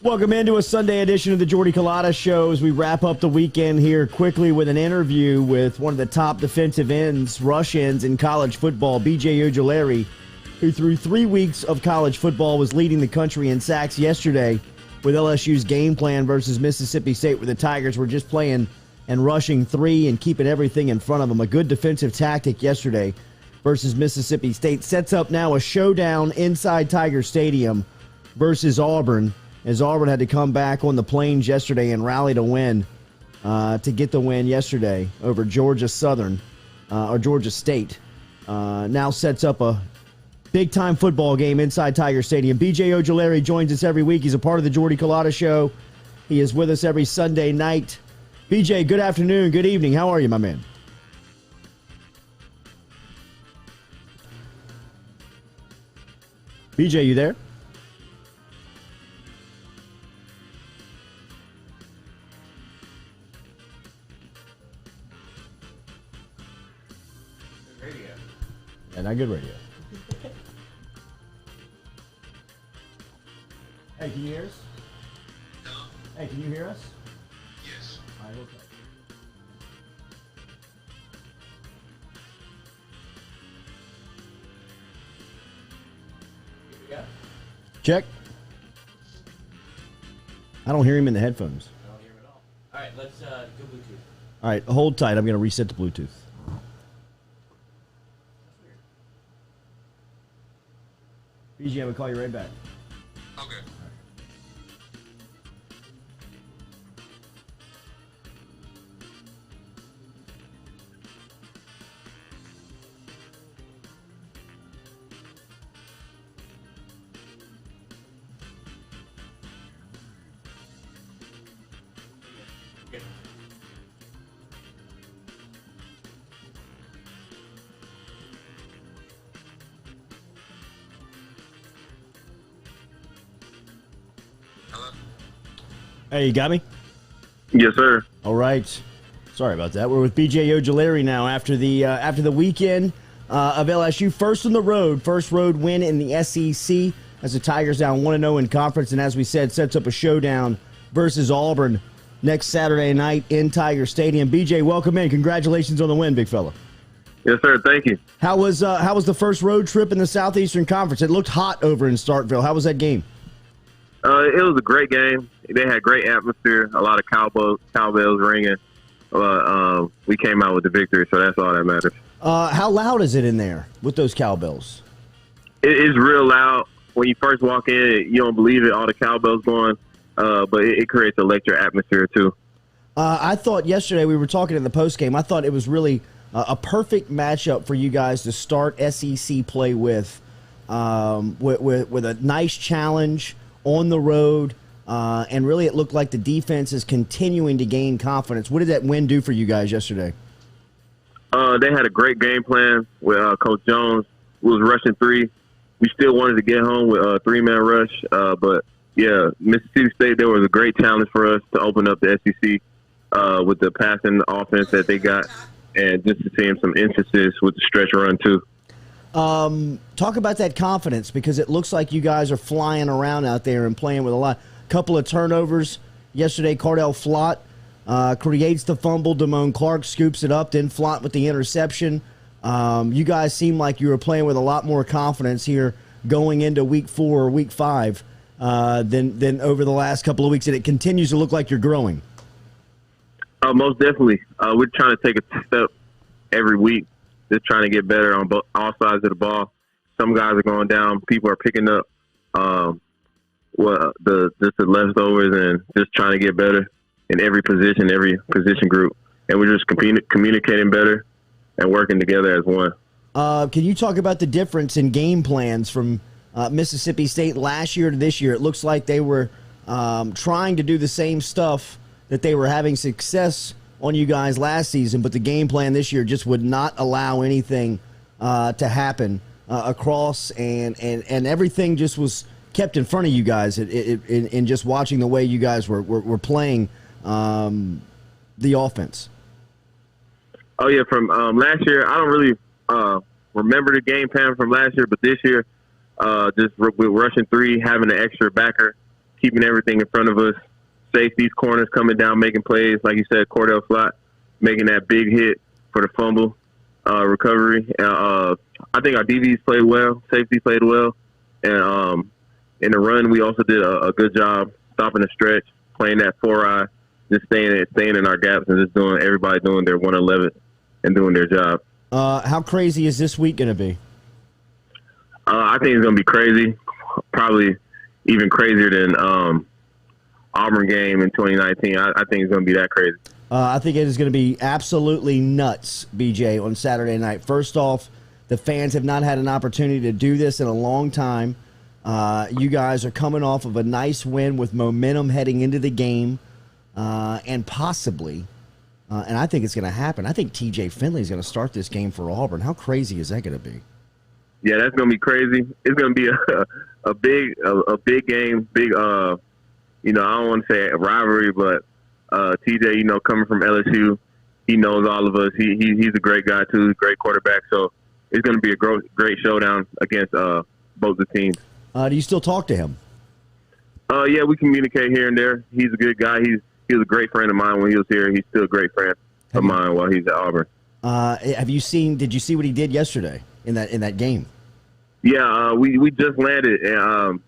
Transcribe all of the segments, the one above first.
Welcome into a Sunday edition of the Jordy Culotta Show as we wrap up the weekend here quickly with an interview with one of the top defensive ends, rush ends in college football, B.J. Ojulari, who through 3 weeks of college football was leading the country in sacks yesterday with LSU's game plan versus Mississippi State, where the Tigers were just playing and rushing three and keeping everything in front of them. A good defensive tactic yesterday versus Mississippi State. Sets up now a showdown inside Tiger Stadium versus Auburn, as Auburn had to come back on the plains yesterday and rally to win, to get the win yesterday over Georgia Southern, or Georgia State. Now sets up a big-time football game inside Tiger Stadium. B.J. Ojulari joins us every week. He's a part of the Jordy Culotta Show. He is with us every Sunday night. B.J., good afternoon, good evening. How are you, my man? B.J., you there? Yeah, not good radio. Hey, can you hear us? No. Hey, can you hear us? Yes. All right, okay. Here we go. Check. I don't hear him in the headphones. I don't hear him at all. All right, let's go Bluetooth. All right, hold tight. I'm going to reset the Bluetooth. BG, I will call you right back. Okay. Good. Hello? Hey, you got me? Yes, sir. All right. Sorry about that. We're with B.J. Ojulari now after the weekend of LSU. First road win in the SEC as the Tigers down 1-0 in conference. And as we said, sets up a showdown versus Auburn next Saturday night in Tiger Stadium. B.J., welcome in. Congratulations on the win, big fella. Yes, sir. Thank you. How was the first road trip in the Southeastern Conference? It looked hot over in Starkville. How was that game? It was a great game. They had great atmosphere, a lot of cowbells ringing. We came out with the victory, so that's all that matters. How loud is it in there with those cowbells? It is real loud. When you first walk in, you don't believe it, all the cowbells going, but it creates an electric atmosphere, too. I thought yesterday, we were talking in the postgame, I thought it was really a perfect matchup for you guys to start SEC play with a nice challenge on the road, and really it looked like the defense is continuing to gain confidence. What did that win do for you guys yesterday? They had a great game plan with Coach Jones, who was rushing three. We still wanted to get home with a three-man rush, but, yeah, Mississippi State, there was a great challenge for us to open up the SEC with the passing offense that they got, and just to see some emphasis with the stretch run, too. Talk about that confidence, because it looks like you guys are flying around out there and playing with a lot. Couple of turnovers yesterday. Cardell Flott creates the fumble. Damone Clark scoops it up. Then Flott with the interception. You guys seem like you were playing with a lot more confidence here going into week 4 or week 5 than over the last couple of weeks, and it continues to look like you're growing. Most definitely. We're trying to take a step every week. Just trying to get better on all sides of the ball. Some guys are going down. People are picking up the leftovers, and just trying to get better in every position group. And we're just communicating better and working together as one. Can you talk about the difference in game plans from Mississippi State last year to this year? It looks like they were trying to do the same stuff that they were having success on you guys last season, but the game plan this year just would not allow anything to happen across, and everything just was kept in front of you guys in just watching the way you guys were playing the offense. Oh, yeah, from last year, I don't really remember the game plan from last year, but this year, just with rushing three, having an extra backer keeping everything in front of us. Safeties, corners coming down, making plays. Like you said, Cordell Slott making that big hit for the fumble recovery. I think our DBs played well. Safety played well. And in the run, we also did a good job stopping the stretch, playing that 4-eye, just staying in our gaps and just everybody doing their 111 and doing their job. How crazy is this week going to be? I think it's going to be crazy, probably even crazier than Auburn game in 2019. I think it's going to be that crazy. I think it is going to be absolutely nuts, BJ, on Saturday night. First off, the fans have not had an opportunity to do this in a long time. You guys are coming off of a nice win with momentum heading into the game, and possibly, and I think it's going to happen, I think TJ Finley is going to start this game for Auburn. How crazy is that going to be? Yeah, that's going to be crazy. It's going to be a big game, big, I don't want to say a rivalry, but TJ, coming from LSU, he knows all of us. He's a great guy, too, great quarterback. So it's going to be a great showdown against both the teams. Do you still talk to him? Yeah, we communicate here and there. He's a good guy. He was a great friend of mine when he was here. He's still a great friend of mine while he's at Auburn. Did you see what he did yesterday in that game? Yeah, we just landed, and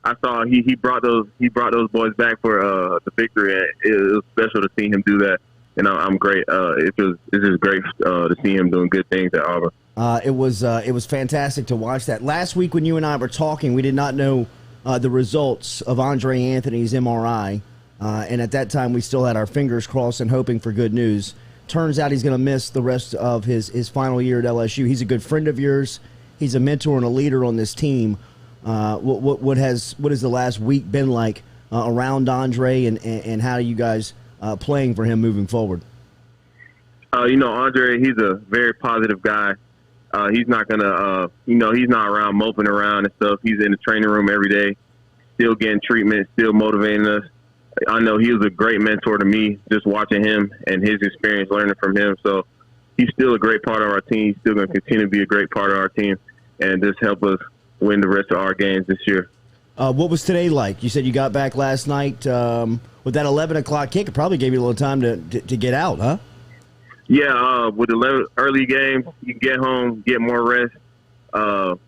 I saw he brought those boys back for the victory, and it was special to see him do that. And I'm great. It's just great to see him doing good things at Auburn. It was fantastic to watch that. Last week when you and I were talking, we did not know the results of Andre Anthony's MRI, and at that time we still had our fingers crossed and hoping for good news. Turns out he's going to miss the rest of his final year at LSU. He's a good friend of yours. He's a mentor and a leader on this team. What has the last week been like around Andre, and how are you guys playing for him moving forward? Andre, he's a very positive guy. He's not gonna, he's not around moping around and stuff. He's in the training room every day, still getting treatment, still motivating us. I know he was a great mentor to me, just watching him and his experience, learning from him. So he's still a great part of our team. He's still going to continue to be a great part of our team and just help us win the rest of our games this year. What was today like? You said you got back last night with that 11 o'clock kick. It probably gave you a little time to get out, huh? Yeah, with the early game, you can get home, get more rest, and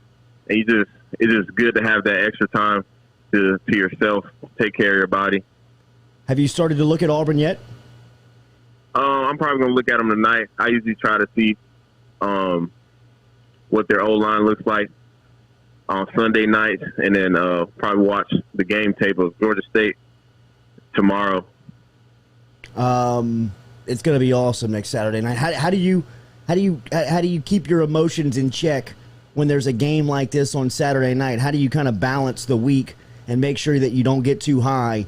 it's just good to have that extra time to yourself, take care of your body. Have you started to look at Auburn yet? I'm probably going to look at them tonight. I usually try to see what their O-line looks like on Sunday nights, and then probably watch the game tape of Georgia State tomorrow. It's going to be awesome next Saturday night. How do you keep your emotions in check when there's a game like this on Saturday night? How do you kind of balance the week and make sure that you don't get too high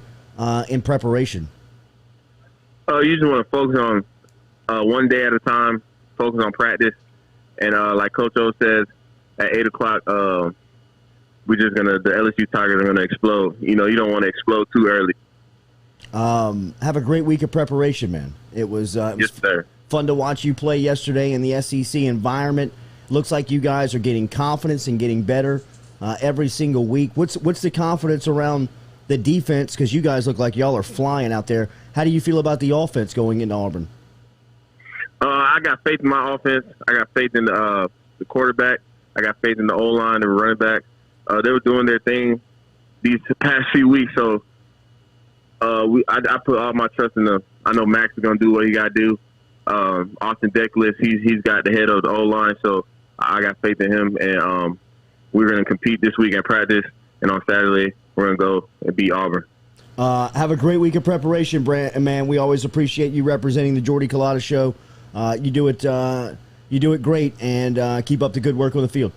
in preparation? You just want to focus on one day at a time, focus on practice. And like Coach O says, at 8 o'clock, the LSU Tigers are going to explode. You don't want to explode too early. Have a great week of preparation, man. It was yes, sir. Fun to watch you play yesterday in the SEC environment. Looks like you guys are getting confidence and getting better every single week. What's the confidence around the defense? Because you guys look like y'all are flying out there. How do you feel about the offense going into Auburn? I got faith in my offense. I got faith in the quarterback. I got faith in the O-line, the running back. They were doing their thing these past few weeks, so I put all my trust in them. I know Max is going to do what he got to do. Austin Decklis, he's got the head of the O-line, so I got faith in him, and we're going to compete this week in practice, and on Saturday we're going to go and beat Auburn. Have a great week of preparation, Brant, man. We always appreciate you representing the Jordy Culotta Show. You do it great, and keep up the good work on the field.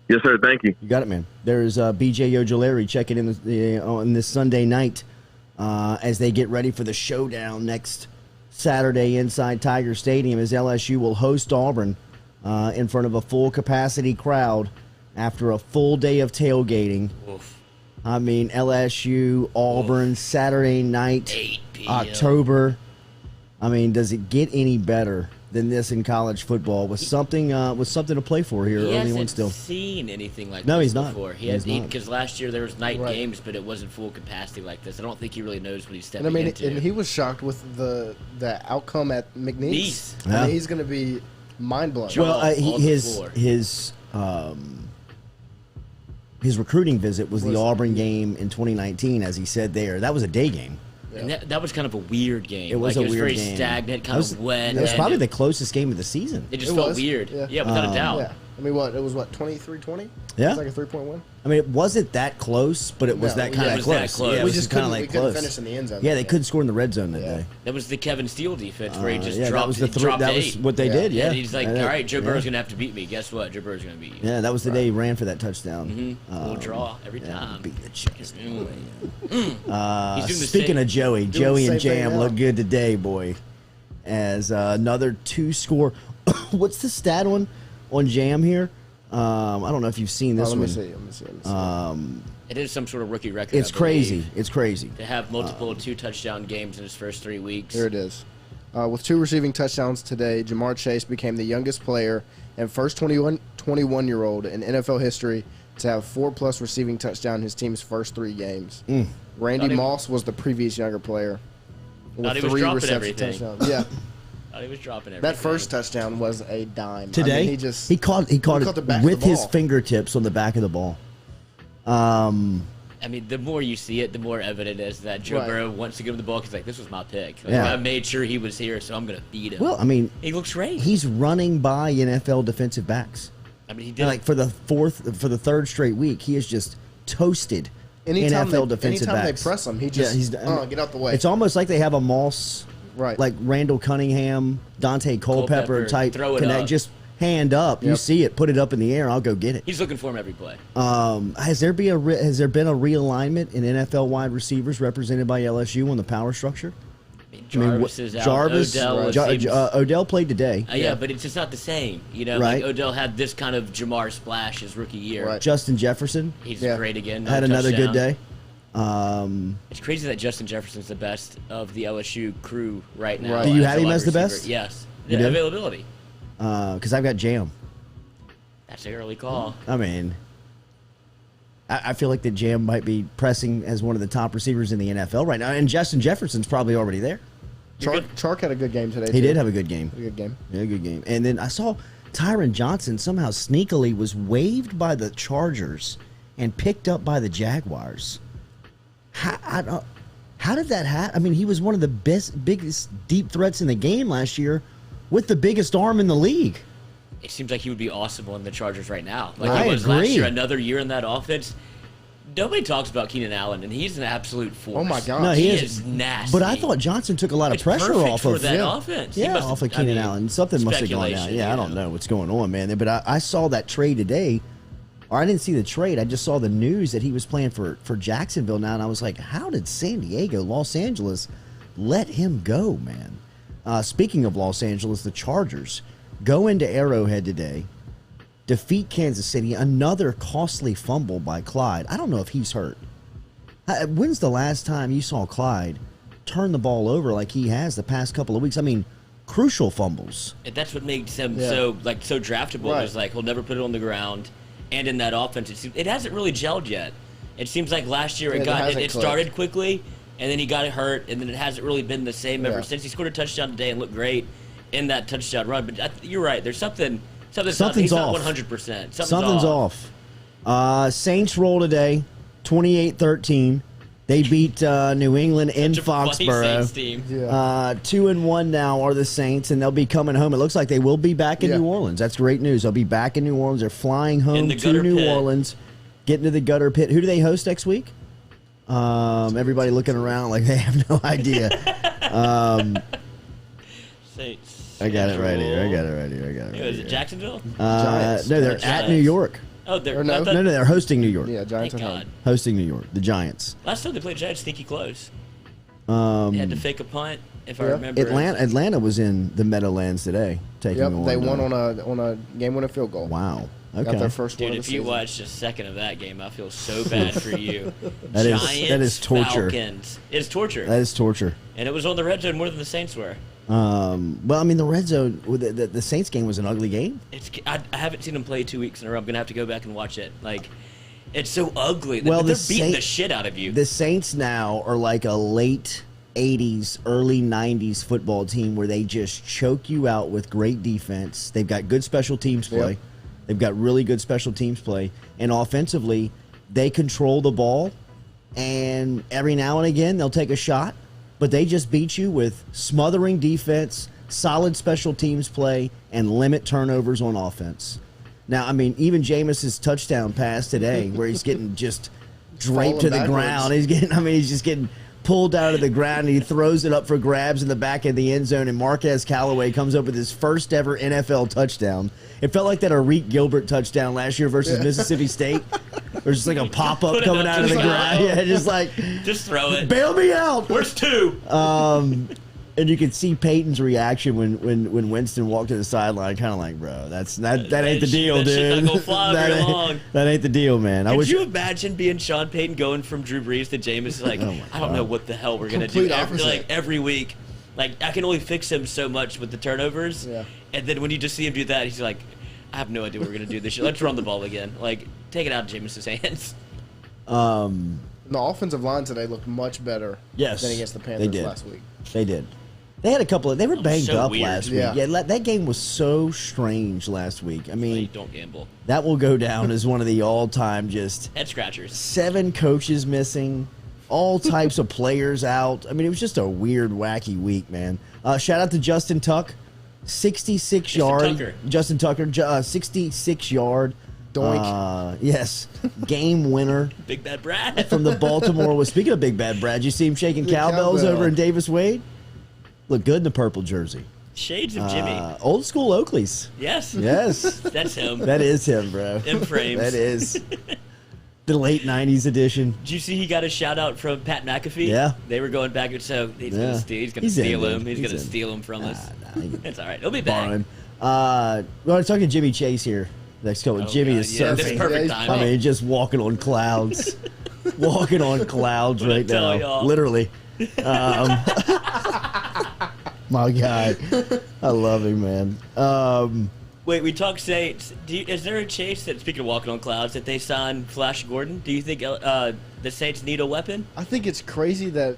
Yes, sir. Thank you. You got it, man. There's BJ Ojulari checking in on this Sunday night as they get ready for the showdown next Saturday inside Tiger Stadium, as LSU will host Auburn in front of a full capacity crowd after a full day of tailgating. Oof. I mean, LSU, Auburn, Saturday night, 8 p.m. October. I mean, does it get any better than this in college football with something to play for here He early hasn't on still. seen anything like No, this he's not. before. He's not. Because last year there was night Right. games, but it wasn't full capacity like this. I don't think he really knows what he's And stepping I mean, into. and he was shocked with the outcome at McNeese. Nice. I Yeah. mean, he's going to be mind blowing. Sure. Well, on the floor. his recruiting visit was the Was- Auburn game in 2019, as he said there. That was a day game. And that was kind of a weird game. It was like, a it was weird very game. stagnant, kind That was- of wet. It was and probably the closest game of the season. It just It felt was, weird. yeah. Without a doubt. Yeah. I mean, it was 23-20? Yeah. It was like a 3-point win. I mean, it wasn't that close, but it was No, that yeah, kind it of was close. that close. Yeah, it We was just kind of couldn't- like we couldn't close. finish in the end zone Yeah, that they day. couldn't score in the red zone that Yeah. day. That was the Kevin Steele defense where he just Yeah, dropped that was the dropped that eight. was what they Yeah. did. Yeah, And he's like, And all right, Joe yeah. Burrow's going to have to beat me. Guess what? Joe Burrow's going to beat you. Yeah, that was the day he ran for that touchdown. We'll draw every Yeah, time. beat the chickens. He's doing the Speaking same- of Joey, doing Joey the and same thing Jam now. look good today, boy. As another 2-score. What's the stat on Jam here? I don't know if you've seen this Let one. me see. It is some sort of rookie record. It's I believe, crazy. It's crazy. to have multiple 2-touchdown games in his first 3 weeks. Here it is. With 2 receiving touchdowns today, Jamar Chase became the youngest player and first 21-year-old in NFL history to have 4+ receiving touchdown in his team's first 3 games. Randy Thought he- Moss was the previous younger player with Thought he was 3 dropping reception everything. touchdowns. Yeah, Thought he was dropping everything. that first touchdown was a dime. Today, I mean, he caught the it back of with the his ball. fingertips on the back of the ball. I mean, the more you see it, the more evident it is that Joe Right. Burrow wants to give him the ball because, like, this was my pick. Like, Yeah. I made sure he was here, so I'm going to feed him. Well, I mean, he looks great. he's running by NFL defensive backs. I mean, he did. Like for the third straight week, he has just toasted NFL defensive anytime backs. they press him, he just get out the way. It's almost like they have a Moss, Right. like Randall Cunningham, Dante Culpepper Culpepper, type throw it connect. up. Just hand up. You Yep. see it, put it up in the air. I'll go get it. He's looking for him every play. Has there been a realignment in NFL wide receivers represented by LSU on the power structure? I mean, I mean, Jarvis is out. Jarvis, Odell, seems- Odell played today. yeah, but it's just not the same. You know, Right. like Odell had this kind of Jamar splash his rookie year. Right. Justin Jefferson He's Yeah. great again. had another good touchdown. day. It's crazy that Justin Jefferson's the best of the LSU crew right now. Right. Do you as have a him wide as the receiver. best? Yes. You Yeah, do? availability. Because I've got Jam. That's an early call. I mean, I feel like that Jam might be pressing as one of the top receivers in the NFL right now, and Justin Jefferson's probably already there. Chark had a good game today. He too. did have a good game. a good game. Yeah, good game. And then I saw Tyron Johnson somehow sneakily was waived by the Chargers and picked up by the Jaguars. How did that happen? I mean, he was one of the biggest deep threats in the game last year with the biggest arm in the league. It seems like he would be awesome on the Chargers right now. Like I he was last agree. year, another year in that offense. Nobody talks about Keenan Allen, and he's an absolute force. Oh my God. No, he he is nasty. But I thought Johnson took a lot of It's pressure perfect off for of that yeah. offense. He Yeah, must off have- of Keenan I mean, Allen. Something must have gone down. speculation, Yeah, I you don't know. know what's going on, man. But I saw that trade today, or I didn't see the trade. I just saw the news that he was playing for Jacksonville now, and I was like, how did San Diego, Los Angeles, let him go, man? Speaking of Los Angeles, the Chargers go into Arrowhead today, defeat Kansas City, another costly fumble by Clyde. I don't know if he's hurt. When's the last time you saw Clyde turn the ball over like he has the past couple of weeks? I mean, crucial fumbles. And that's what makes him Yeah. so draftable. Right. Is like he'll never put it on the ground, and in that offense, it hasn't really gelled yet. It seems like last year Yeah, it hasn't it clicked. started quickly, and then he got hurt, and then it hasn't really been the same ever Yeah. since. He scored a touchdown today and looked great in that touchdown run. But you're right. There's something's Something's he's off. not 100%. Something's off. Saints roll today, 28-13. They beat New England in Such a funny Saints Foxborough. team. Yeah. 2-1 now are the Saints, and they'll be coming home. It looks like they will be back in Yeah. New Orleans. That's great news. They'll be back in New Orleans. They're flying In home the to gutter New pit. Orleans, getting to the gutter pit. Who do they host next week? Everybody looking around like they have no idea. Saints. I got it right here. I got it. it right here. I got it right Is here. it Jacksonville? Giants. No, they're at Giants. New York. Oh, they're Or no. I thought- No, they're hosting New York. Yeah, Giants Thank at God. home. Hosting New York, the Giants. Last time they played Giants, sneaky close. They had to fake a punt, if I Yeah. remember. Atlanta was in the Meadowlands today, taking Yep, on. they won on a game-winning field goal. Wow. Okay. Got their first Dude, one of if the you season. watched a second of that game, I feel so bad for you. That is Giants, torture. Falcons. It's torture. That is torture. And it was on the red zone more than the Saints were. Well, I mean, the red zone, the Saints game was an ugly game. I haven't seen them play 2 weeks in a row. I'm gonna have to go back and watch it. Like, it's so ugly. Well, They're beating the shit out of you. The Saints now are like a late 80s, early 90s football team where they just choke you out with great defense. They've got good special teams play. Yep. They've got really good special teams play. And offensively, they control the ball. And every now and again, they'll take a shot. But they just beat you with smothering defense, solid special teams play, and limit turnovers on offense. Now, I mean, even Jameis's touchdown pass today, where he's getting just draped to the Falling ground. He's just getting pulled out of the ground, and he throws it up for grabs in the back of the end zone, and Marquez Callaway comes up with his first ever NFL touchdown. It felt like that Arik Gilbert touchdown last year versus Mississippi State. There's just like a pop-up Put it coming up out of to the the ground. side. Yeah, just like, Just throw it. bail me out. Where's 2? And you could see Peyton's reaction when Winston walked to the sideline, kind of like, bro, that ain't the deal, that shit dude. not gonna fly very long. That ain't the deal, man. Could you imagine being Sean Payton going from Drew Brees to Jameis? Like, Oh my I don't God. know what the hell we're gonna Complete do opposite. every week. Like, I can only fix him so much with the turnovers. Yeah. And then when you just see him do that, he's like, I have no idea what we're gonna do this year. Let's run the ball again. Like, take it out of Jameis's hands. The offensive line today looked much better Yes, than against the they Panthers did. last week. They did. They had a couple of. They were banged so up weird. last week. Yeah. Yeah, that game was so strange last week. I mean, Don't gamble. that will go down as one of the all-time just Head scratchers. 7 coaches missing, all types of players out. I mean, it was just a weird, wacky week, man. Shout out to Justin Tuck, 66 yard. Tucker. Justin Tucker, 66 yard. Doink. Yes, game winner Big Bad Brad. from the Baltimore. Well, speaking of Big Bad Brad, you see him shaking The cowbells cowbell. over in Davis Wade. Look good in the purple jersey. Shades of Jimmy. Old school Oakleys. Yes. Yes, That's him. that is him, bro. M frames. That is the late '90s edition. Did you see he got a shout out from Pat McAfee? Yeah. They were going back, so he's Yeah. gonna steal. He's gonna He's in, steal dude. him. He's He's gonna in. steal him from us. Nah, It's all right. He'll be back. borrowing. We're talking Jimmy Chase here. Next couple. Oh, Jimmy God, is yeah, surfing. that's Yeah, perfect he's timing. I mean, just walking on clouds. Walking on clouds What I right tell now. y'all. Literally. My guy. I love him, man. Wait, we talked Saints. Is there a chase that, speaking of walking on clouds, that they signed Flash Gordon? Do you think the Saints need a weapon? I think it's crazy that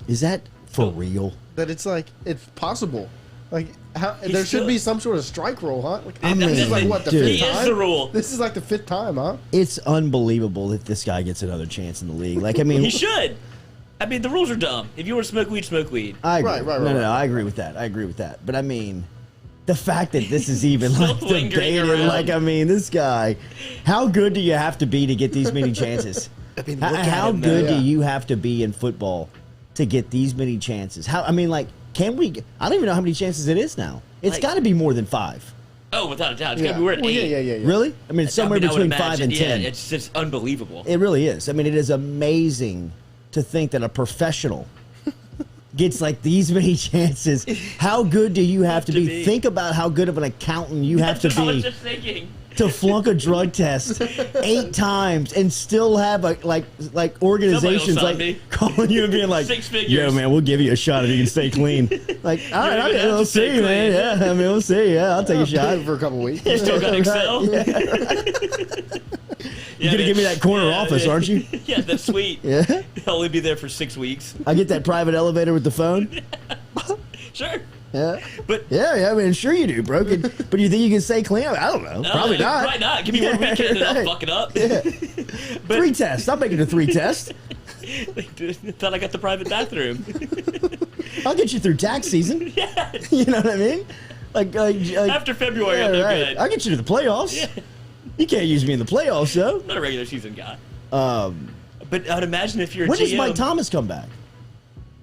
Is that for real? it's like it's possible. Like He's there still- should be some sort of strike rule, huh? Like, I this is mean, like what the dude. fifth He is time? the rule. This is like the 5th time, huh? It's unbelievable if this guy gets another chance in the league. Like, I mean, He should. I mean, the rules are dumb. If you want to smoke weed, smoke weed. I agree. Right, right, no, right. I agree with that. I agree with that. But I mean, the fact that this is even Still like lingering debated, around. like, I mean, this guy, how good do you have to be to get these many chances? mean, how look at how him, good though. do you have to be in football to get these many chances? How? I mean, like, can we? I don't even know how many chances it is now. It's Like- got to be more than 5. Oh, without a doubt. It's Yeah. going to be we're at Well, 8. yeah. Really? I mean, it's somewhere I would between 5 imagine, and 10. Yeah, it's just unbelievable. It really is. I mean, it is amazing to think that a professional gets like these many chances. How good do you have to be? Think about how good of an accountant you have to That's what I was be just thinking. to flunk a drug test 8 times and still have a like organizations sign like me. calling you and being like, 6 figures. "Yo, man, we'll give you a shot if you can stay clean." Like, all right, gonna have we'll to stay see, man. clean. Yeah, I mean, we'll see. Yeah, I'll take a shot. for a couple weeks. Still got Excel. You're gonna give me that corner office, aren't you? Yeah, that's sweet. Yeah, He'll only be there for 6 weeks. I get that private elevator with the phone. Sure. Yeah. But Yeah, I mean, sure you do, bro. But you think you can stay clean? I don't know. Probably not. Probably not. Give me one weekend and I'll Right. fuck it up. 3 tests. I'm making a 3 test. Thought I got the private bathroom. I'll get you through tax season. Yeah. You know what I mean? Like After February, yeah, I'm no right. good. I'll get you to the playoffs. Yeah. You can't use me in the playoffs, though. I'm not a regular season guy. Um, But I'd imagine if you're a when does GM, Mike Thomas come back?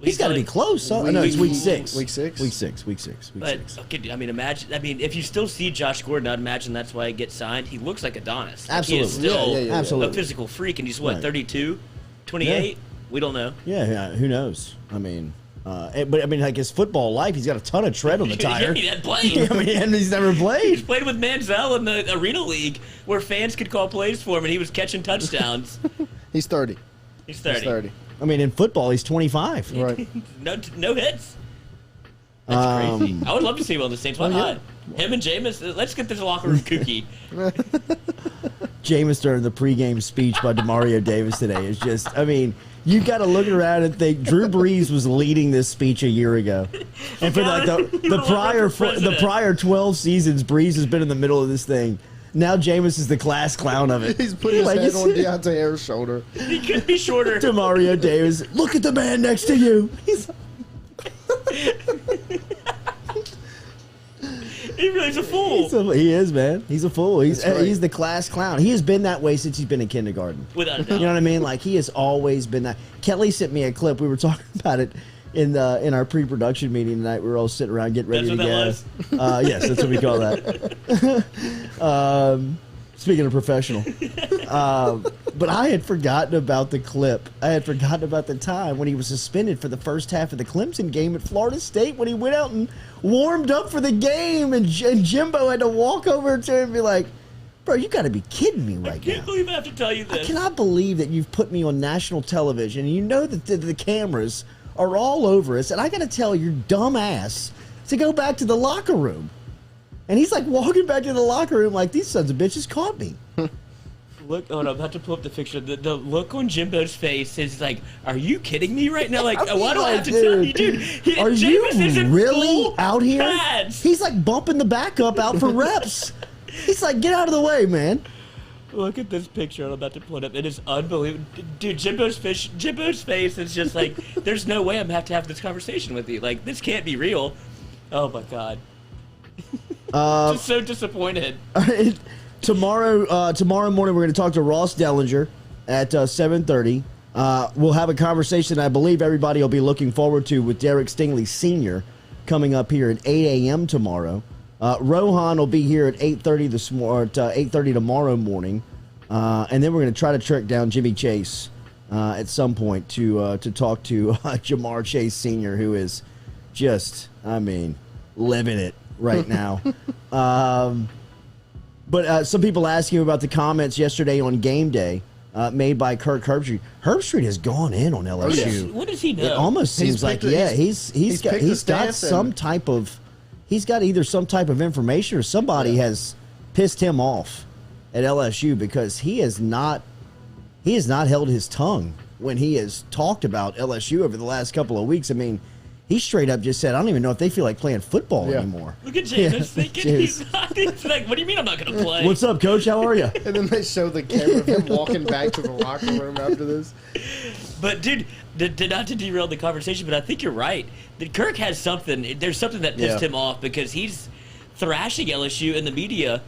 He's got to be like- close. Huh? Week- No, it's week week- 6. week 6? Week 6. Week 6. Week But 6. okay, I mean, imagine. I mean, if you still see Josh Gordon, I'd imagine that's why he gets signed. He looks like Adonis. Like, he is Absolutely. still Yeah. Absolutely. a physical freak, and he's what, Right. 32, 28? We don't know. Yeah, who knows? I mean, but I mean, like his football life, he's got a ton of tread on the tire. He had played. I mean, and he's never He's played. played with Manziel in the Arena League, where fans could call plays for him, and he was catching touchdowns. He's 30. He's 30. He's 30. I mean, in football, he's 25. Right. No hits. That's crazy. I would love to see one of the Saints. Why not? Him and Jameis, let's get this locker room kooky. Jameis during the pregame speech by Demario Davis today is just, I mean, you got to look around and think Drew Brees was leading this speech a year ago. And for like the prior 12 seasons, Brees has been in the middle of this thing. Now Jameis is the class clown of it. He's putting his head on Deontay Harris' shoulder. He could be shorter. Demario Davis, look at the man next to you. He really is a fool. He is, man. He's a fool. He's the class clown. He has been that way since he's been in kindergarten. Without a doubt. You know what I mean? Like, he has always been that. Kelly sent me a clip. We were talking about it in our pre-production meeting tonight. We were all sitting around getting ready to go. Yes, that's what we call that. Speaking of professional. But I had forgotten about the clip. I had forgotten about the time when he was suspended for the first half of the Clemson game at Florida State when he went out and warmed up for the game, and Jimbo had to walk over to him and be like, bro, you got to be kidding me right now. I can't believe I have to tell you this. I cannot believe that you've put me on national television and you know that the cameras are all over us, and I got to tell your dumb ass to go back to the locker room. And he's like walking back to the locker room like, these sons of bitches caught me. Look, I'm about to pull up the picture. The look on Jimbo's face is like, are you kidding me right now? Like, why do I have to tell you, dude? Are you really out here? Pads. He's like bumping the backup out for reps. He's like, get out of the way, man. Look at this picture I'm about to pull it up. It is unbelievable. Dude, Jimbo's face is just like, there's no way I'm going to have this conversation with you. Like, this can't be real. Oh, my God. Just so disappointed. Tomorrow morning, we're going to talk to Ross Dellinger at 7:30. We'll have a conversation I believe everybody will be looking forward to with Derek Stingley Sr. coming up here at 8 a.m. tomorrow. Rohan will be here at 8:30 tomorrow morning, and then we're going to try to track down Jimmy Chase at some point to talk to Jamar Chase Sr., who is just, I mean, living it right now. But some people asking about the comments yesterday on game day made by Kirk Herbstreit. Herbstreit has gone in on LSU. What does he know? It almost seems like he's got some type of either some type of information or somebody has pissed him off at LSU, because he has not held his tongue when he has talked about LSU over the last couple of weeks. I mean, he straight up just said, I don't even know if they feel like playing football anymore. Look at Jameis thinking he's like, what do you mean I'm not going to play? What's up, Coach? How are you? And then they show the camera of him walking back to the locker room after this. But, dude, not to derail the conversation, but I think you're right. That Kirk has something. There's something that pissed him off, because he's thrashing LSU in the media,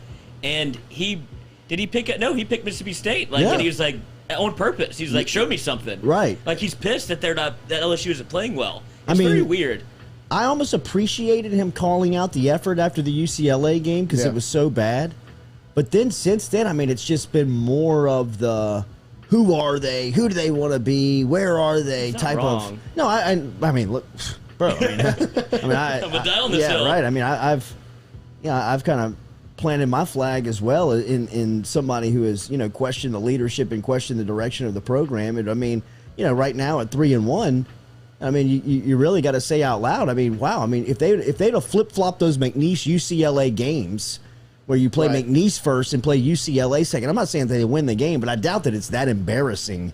and he picked Mississippi State. Like, and he was like, on purpose. He's like, show me something. Right. Like, he's pissed that that LSU isn't playing well. It's very weird. I almost appreciated him calling out the effort after the UCLA game because it was so bad. But then since then, I mean, it's just been more of the who are they? Who do they want to be? Where are they? Type wrong. of. No, I mean, look, bro. I mean, I'm a die on this hill. right. I mean, I've kind of planted my flag as well in somebody who has questioned the leadership and questioned the direction of the program. And I mean, right now at 3-1. I mean, you really got to say out loud. I mean, wow. I mean, if they'd have flip-flopped those McNeese UCLA games where you play McNeese first and play UCLA second, I'm not saying they win the game, but I doubt that it's that embarrassing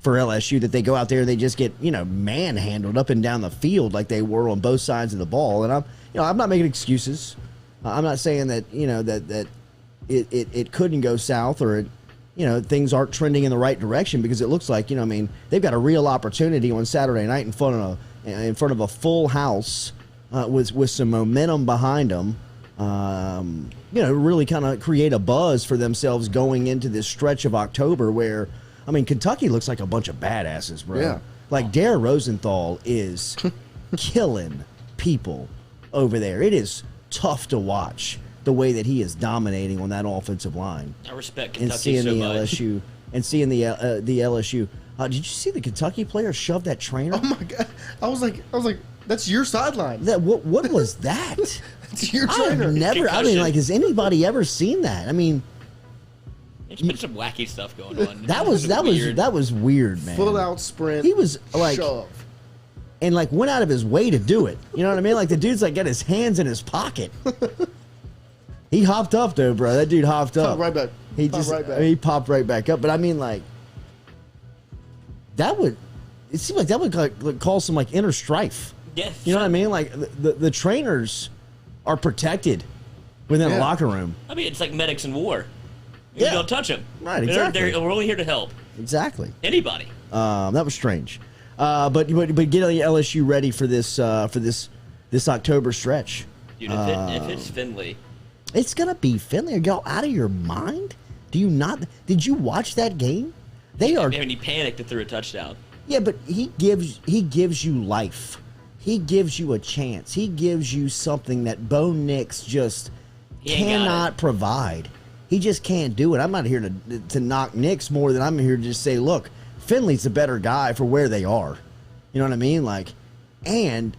for LSU that they go out there and they just get manhandled up and down the field like they were on both sides of the ball. And I'm not making excuses. I'm not saying that that it couldn't go south or things aren't trending in the right direction, because it looks like, I mean, they've got a real opportunity on Saturday night in front of a full house with some momentum behind them, really kind of create a buzz for themselves going into this stretch of October where, I mean, Kentucky looks like a bunch of badasses, bro. Yeah. Like, Dare Rosenthal is killing people over there. It is tough to watch the way that he is dominating on that offensive line. I respect Kentucky so much. And seeing the LSU. Did you see the Kentucky player shove that trainer? Oh my God! I was like, that's your sideline. What was that? It's your trainer. I mean, like, has anybody ever seen that? I mean, it's been some wacky stuff going on. That was weird, man. Full out sprint. He was like, shove. and like went out of his way to do it. You know what I mean? Like the dude's like got his hands in his pocket. He hopped up though, bro. That dude hopped up. Popped right back. He Popped just right back. he popped right back up. But I mean, like that would. It seemed like that would like cause some like inner strife. Yes. You know what I mean? Like the trainers are protected within a locker room. I mean, it's like medics in war. Yeah. You don't touch them. Right, exactly. We're only here to help. Exactly. Anybody. That was strange. But get LSU ready for this October stretch. Dude, if it's Finley. It's gonna be Finley. Are y'all out of your mind? Do you not? Did you watch that game? They are. I mean, he panicked and threw a touchdown. Yeah, but he gives you life. He gives you a chance. He gives you something that Bo Nix just cannot provide. He just can't do it. I'm not here to knock Nix more than I'm here to just say, look, Finley's a better guy for where they are. You know what I mean? Like, and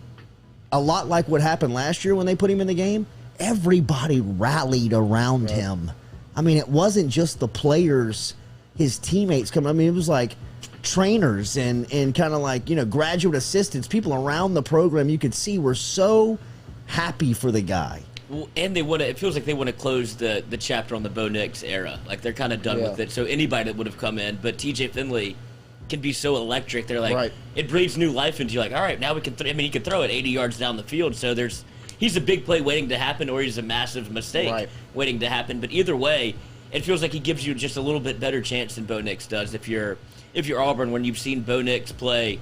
a lot like what happened last year when they put him in the game, everybody rallied around him. I mean, it wasn't just the players, his teammates coming. I mean, it was like trainers and kind of like, you know, graduate assistants, people around the program you could see were so happy for the guy. Well, and it feels like they want to close the chapter on the Bo Nix era. Like they're kind of done with it. So anybody that would have come in, but TJ Finley can be so electric. They're like, it breathes new life into you. Like, all right, now we can. I mean, he can throw it 80 yards down the field. So he's a big play waiting to happen, or he's a massive mistake waiting to happen. But either way, it feels like he gives you just a little bit better chance than Bo Nix does. If you're Auburn, when you've seen Bo Nix play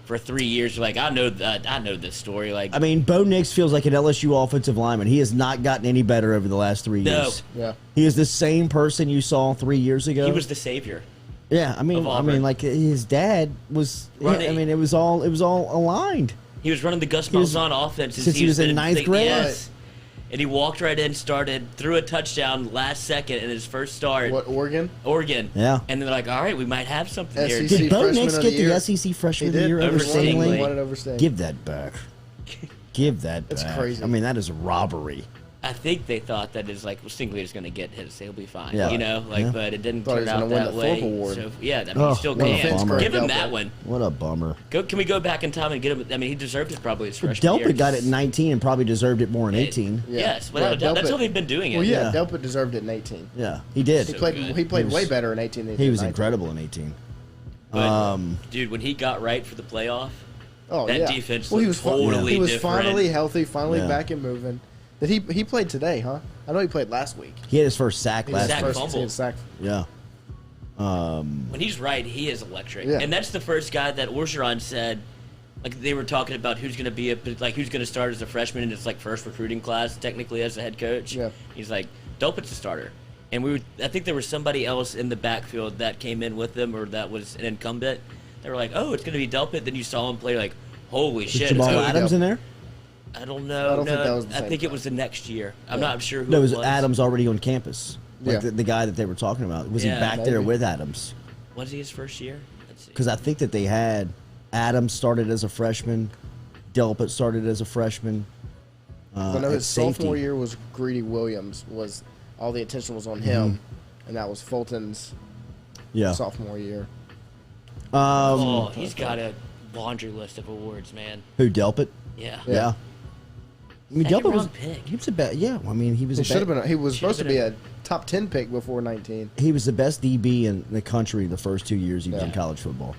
for 3 years, you're like, I know this story. Like, I mean, Bo Nix feels like an LSU offensive lineman. He has not gotten any better over the last 3 years. No. Yeah. He is the same person you saw 3 years ago. He was the savior. Yeah, I mean, like his dad was. Running. I mean, it was all aligned. He was running the Gus Malzahn offense since he was in ninth grade. Yes. And he walked right in, threw a touchdown last second in his first start. What, Oregon? Oregon. Yeah. And they're like, all right, we might have something here. SEC Did Bo Freshman Nix of get the year. the SEC Freshman of the He Year did. over Overstaying. Stingley? He won it over Stingley. Give that back. Give that back. That's crazy. I mean, that is robbery. I think they thought that is like, well, Stingley is going to get his. He'll be fine. Yeah. You know, like, but it didn't Thought he turn was out gonna win that the way. Thorpe Award. So, yeah, I mean, he still what a can. bummer. Give him Delpit. that one. What a bummer. Can we go back in time and get him? I mean, he deserved it probably his freshman year. Delpit got it in 19 and probably deserved it more in 18. Yeah. Yes, without a doubt. That's Delpit- how they've been doing it. Well, yeah, Yeah. Delpit deserved it in 18. Yeah, he did. He So played. good. He played He was- way better in 18 than he did He in was 19. incredible in 18. But, dude, when he got right for the playoff, Oh, that yeah. defense Well, he looked was totally He was different. finally healthy, finally Yeah. back and moving. Did he played today, huh? I know he played last week. He had his first sack He was last Sack week. first fumble. team sack. Yeah. When he's right, he is electric. Yeah. And that's the first guy that Orgeron said, like they were talking about who's going to be who's going to start as a freshman in his like first recruiting class technically as a head coach. Yeah. He's like, Delpit's a starter. And I think there was somebody else in the backfield that came in with them or that was an incumbent. They were like, oh, it's going to be Delpit. Then you saw him play like, holy Was shit. Jamal it's Adams in there? I don't know. I don't think No, that was the I same think it guy. was the next year. I'm Yeah. not sure who No, it it was. was Adams already on campus. Like Yeah. the guy that they were talking about. Was Yeah, he back there maybe. with Adams? Was he his first year? Let's see. Because I think that they had Adams started as a freshman. Delpit started as a freshman. I know at his sophomore safety. year was Greedy Williams. Was all the attention was on him, and that was Fulton's Yeah. sophomore year. Oh, he's got a laundry list of awards, man. Who, Delpit? Yeah. Yeah. I mean, Second Delpit was. round pick. He was the best. Yeah, I mean, he was. He the should have be- been. He was supposed to be been a top 10 pick before 19. He was the best DB in the country the first 2 years he was in Yeah. college football.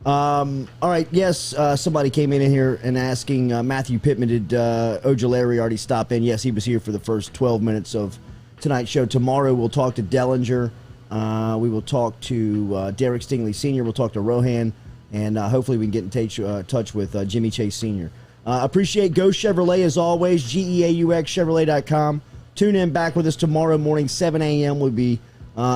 All right. Yes, somebody came in here and asking Matthew Pittman, did Ojulari already stop in? Yes, he was here for the first 12 minutes of tonight's show. Tomorrow we'll talk to Dellinger. We will talk to Derek Stingley Sr. We'll talk to Rohan. And hopefully we can get in touch with Jimmy Chase Sr. Appreciate Go Chevrolet as always, GEAUX Chevrolet.com. Tune in back with us tomorrow morning, 7 a.m. We'll be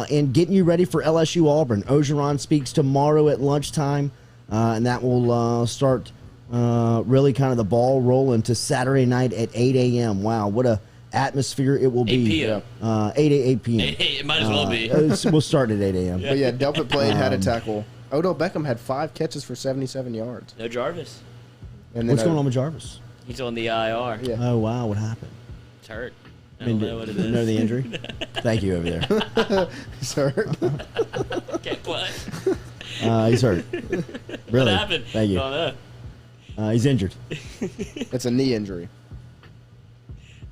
in getting you ready for LSU Auburn. Ogeron speaks tomorrow at lunchtime, and that will start really kind of the ball rolling to Saturday night at 8 a.m. Wow, what a atmosphere it will 8 be. p.m. 8 p.m. It might as well be. We'll start at 8 a.m. But yeah, Delpit played, had a tackle. Odell Beckham had 5 catches for 77 yards. No Jarvis. And What's going on with Jarvis? He's on the IR. Yeah. Oh, wow, what happened? It's hurt. I I mean, don't know what it know is. the injury? Thank you over there. He's hurt. Can't play. He's hurt. Really? What happened? Thank you. I don't know. He's injured. It's a knee injury.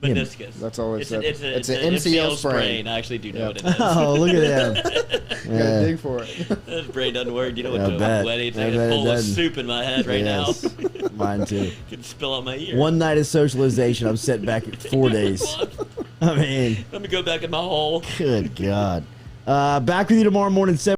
Meniscus. That's all It's an MCL sprain. I actually do know what it is. Oh, look at him. Gotta dig for it. That brain doesn't work. You know what? I bet. It's I like bet a it bowl of doesn't. soup in my head right Yes. now. Mine too. Could spill out my ear. One night of socialization, I'm set back 4 days. I mean, Let me go back in my hole. good God. Back with you tomorrow morning, 7.